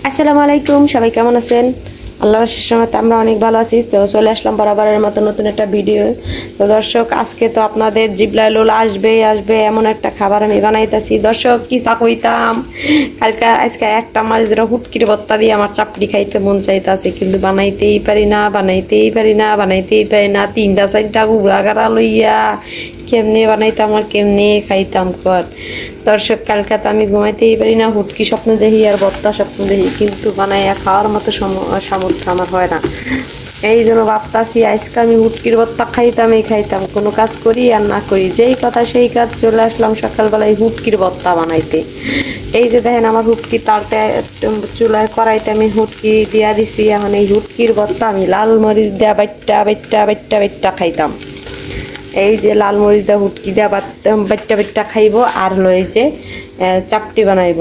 আসসালামু আলাইকুম, সবাই কেমন আছেন? আল্লাহর রহমতে আমরা অনেক ভালো আছি। তো চলে আসলাম বরাবরের মতো নতুন একটা ভিডিও। তো দর্শক, আজকে তো আপনাদের জিবলায় লোল আসবে এমন একটা খাবার আমি বানাইতেছি। দর্শক, কি তা কইতাম, আজকে একটা মাছ ধরে হুটকির ভর্তা দিয়ে আমার চাপড়ি খাইতে মন চাইতেছে, কিন্তু বানাইতেই পারি না। 3-4টা গুড়া গাড়া লইয়া কেমনে বানাইতাম আর কেমনে খাইতাম কর। দর্শক, কালকে তো আমি ঘুমাইতেই পারি না, হুটকি স্বপ্ন দেখি আর ভর্তা স্বপ্ন দেখি, কিন্তু বানাইয়া খাওয়ার মতো সামর্থ্য আমার হয় না। এই জন্য ভাবতাছি আজকে আমি হুটকির ভর্তা খাইতাম, কোনো কাজ করি আর না করি, যেই কথা সেই কাজ। চলে আসলাম সকালবেলায় হুটকির ভর্তা বানাইতে। এই যে দেখেন, আমার হুটকি তাড়তে চুলায় কড়াইতে আমি হুটকি দিয়া দিছি। এখন এই হুটকির ভর্তা আমি লাল মরিচ দেয়া বাইট্টা খাইতাম। এই যে লাল মরিচ দেওয়া হুটকি দেওয়া বাট্টা খাইব, আর লই যে চাপটি বানাইব।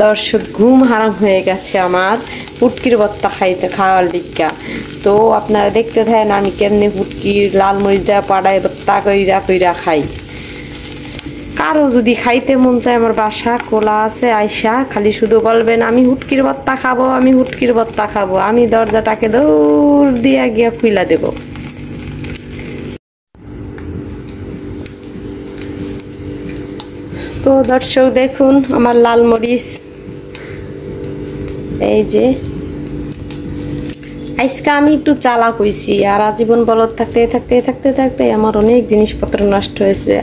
দর্শক, ঘুম হারাম হয়ে গেছে আমার হুটকির ভর্তা খাওয়ার দিকা। তো আপনারা দেখতে থাকেন আমি কেমনি হুটকির লাল মরিচ দেওয়া পাড়ায় ভর্তা কইরা খাই। কারো যদি খাইতে মন চায়, আমার বাসা খোলা আছে, আয়সা খালি শুধু বলবেন আমি হুটকির ভর্তা খাবো, আমি দরজাটাকে দৌড় দিয়া গিয়া খুইলা দেব। তো দর্শক দেখুন, আমার লাল মরিচ, এই যে আজকে আমি একটু চালাক হইছি, আর আজীবন বলদ থাকতে আমার অনেক জিনিসপত্র নষ্ট হয়েছে।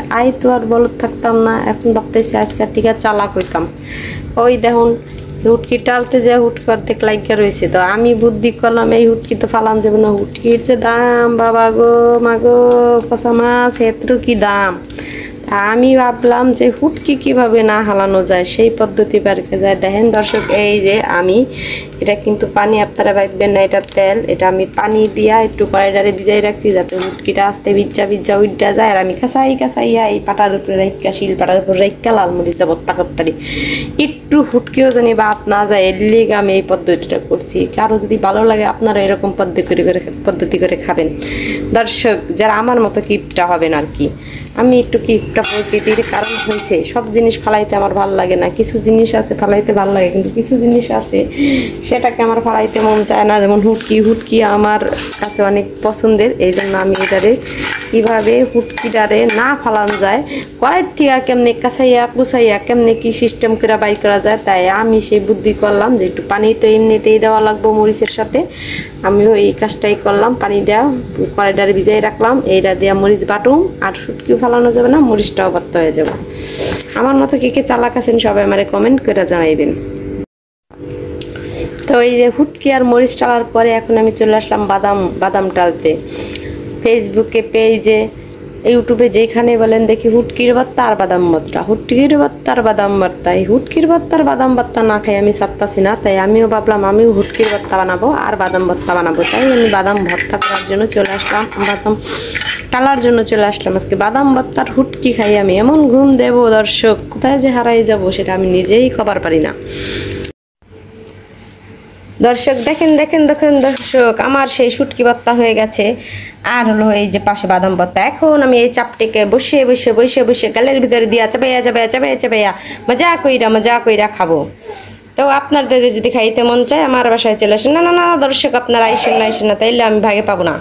তো আর বলদ থাকতাম না, এখন ভাবতেছি আজকের থেকে চালাক হইতাম। ওই দেখুন, হুটকি টালতে যে হুটকি অর্ধেক লাগিয়ে রয়েছে। তো আমি বুদ্ধি করলাম এই হুটকি তো ফালান যাবে না, হুটকির যে দাম, বাবা গো মাগো, পচা মাছ এত কি দাম। আমি ভাবলাম যে হুটকি কিভাবে না হালানো যায় সেই পদ্ধতি বের করে যায়। দেখেন দর্শক, এই যে আমি এটা কিন্তু পানি, আপনারা ভাববেন না এটা তেল, এটা আমি পানি দিয়া একটু কড়াইটারে ভিজাই রাখছি যাতে হুটকিটা আস্তে ভিজা উইডা যায়। আর আমি কাঁচাইয়া এই পাটার উপরে রাখা, শিল পাটার উপরে রাখা লাল মরিচা ভর্তা করতারি, একটু হুটকিও জানি বাদ না যায়, এর লিগে আমি এই পদ্ধতিটা করছি। কারো যদি ভালো লাগে আপনারা এরকম পদ্ধতি করে খাবেন। দর্শক, যারা আমার মতো কিপটা হবেন আর কি, আমি একটু কিপটা প্রকৃতির, কারণ হয়েছে সব জিনিস ফালাইতে আমার ভালো লাগে না। কিছু জিনিস আছে ফালাইতে ভালো লাগে, কিন্তু কিছু জিনিস আছে সেটাকে আমার ফালাইতে মন চায় না। যেমন হুটকি আমার কাছে অনেক পছন্দের, এই জন্য আমি এটারে কীভাবে হুটকিটারে না ফালানো যায়, কড়াই থেকে কেমনে কাছাইয়া কুচাইয়া কেমনে কি সিস্টেম করে বাই করা যায়, তাই আমি সেই বুদ্ধি করলাম যে একটু পানি তো এমনিতেই দেওয়া লাগবো মরিচের সাথে। আমিও এই কাজটাই করলাম, পানি দেওয়া কড়াইটারে ভিজাই রাখলাম, এইটা দিয়ে মরিচ বাটুম, আর শুটকিও ফালানো যাবে না, মরিচটাও বাটতে হয়ে যাবে। আমার মতো কে চালাক আছেন সবাই আমারে কমেন্ট করে জানাইবেন। তো এই যে হুটকি আর মরিচ টালার পরে এখন আমি চলে আসলাম বাদাম টালতে। ফেসবুকে পেজে, ইউটিউবে যেখানে বলেন দেখি হুটকির ভর্তা আর বাদাম ভর্তা, এই হুটকির ভর্তা আর বাদাম ভর্তা না খাই আমি চাপতাছি না। তাই আমিও ভাবলাম আমিও হুটকির ভর্তা বানাবো আর বাদাম ভর্তা বানাবো। তাই আমি বাদাম ভর্তা করার জন্য চলে আসলাম, বাদাম টালার জন্য চলে আসলাম। আজকে বাদাম ভর্তার হুটকি খাই আমি, এমন ঘুম দেব দর্শক, কোথায় যে হারাই যাব সেটা আমি নিজেই খবর পারি না। দর্শক দেখেন দর্শক, আমার সেই শুটকি ভর্তা হয়ে গেছে, আর হলো এই যে পাশে বাদাম ভর্তা। এখন আমি এই চাপটিকে বসে গালের ভিতরে দিয়া চাপাইয়া মজা কইরা খাবো। তো আপনাদের যদি খাইতে মন চায় আমার বাসায় চলে আসেন। না দর্শক, আপনারা আইসেন না, তাইলে আমি ভাগে পাবো না।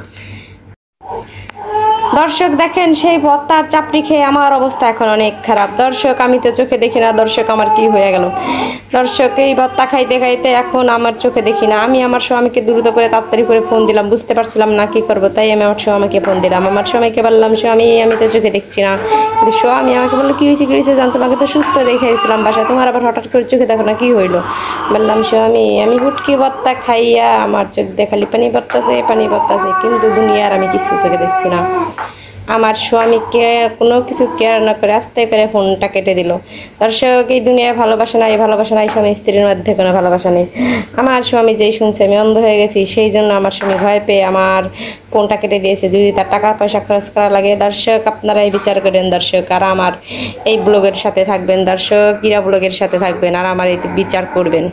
দর্শক দেখেন, সেই ভর্তার চাপড়ি খেয়ে আমার অবস্থা এখন অনেক খারাপ। দর্শক, আমি তো চোখে দেখি না, দর্শক আমার কি হয়ে গেল। দর্শক, এই ভর্তা খাইতে এখন আমার চোখে দেখি না। আমি আমার স্বামীকে দ্রুত করে তাড়াতাড়ি করে ফোন দিলাম, বুঝতে পারছিলাম না কি করবো, তাই আমি আমার স্বামীকে ফোন দিলাম। আমার স্বামীকে বললাম, স্বামী আমি তো চোখে দেখছি না। কিন্তু স্বামী আমাকে বললো কি হয়েছে জান, তোমাকে তো সুস্থ দেখাইছিলাম বাসায়, তোমার আবার হঠাৎ করে চোখে দেখো না, কি হইলো? বললাম, স্বামী আমি হুটকি ভর্তা খাইয়া আমার চোখ দেখালি পানি পড়তাছে, কিন্তু দুনিয়ার আমি কিছু চোখে দেখছি না। আমার স্বামীকে কোনো কিছু কেয়ার না করে আস্তে করে ফোনটা কেটে দিল। দর্শক, এই দুনিয়ায় ভালোবাসা নাই, স্বামী স্ত্রীর মধ্যে কোনো ভালোবাসা নেই। আমার স্বামী যেই শুনছে আমি অন্ধ হয়ে গেছি, সেই জন্য আমার স্বামী ভয় পেয়ে আমার ফোনটা কেটে দিয়েছে, যদি তার টাকা পয়সা খরচ করা লাগে। দর্শক, আপনারা এই বিচার করেন দর্শক, আর আমার এই ব্লগের সাথে থাকবেন দর্শক, ক্রীড়া ব্লগের সাথে থাকবেন, আর আমার এই বিচার করবেন।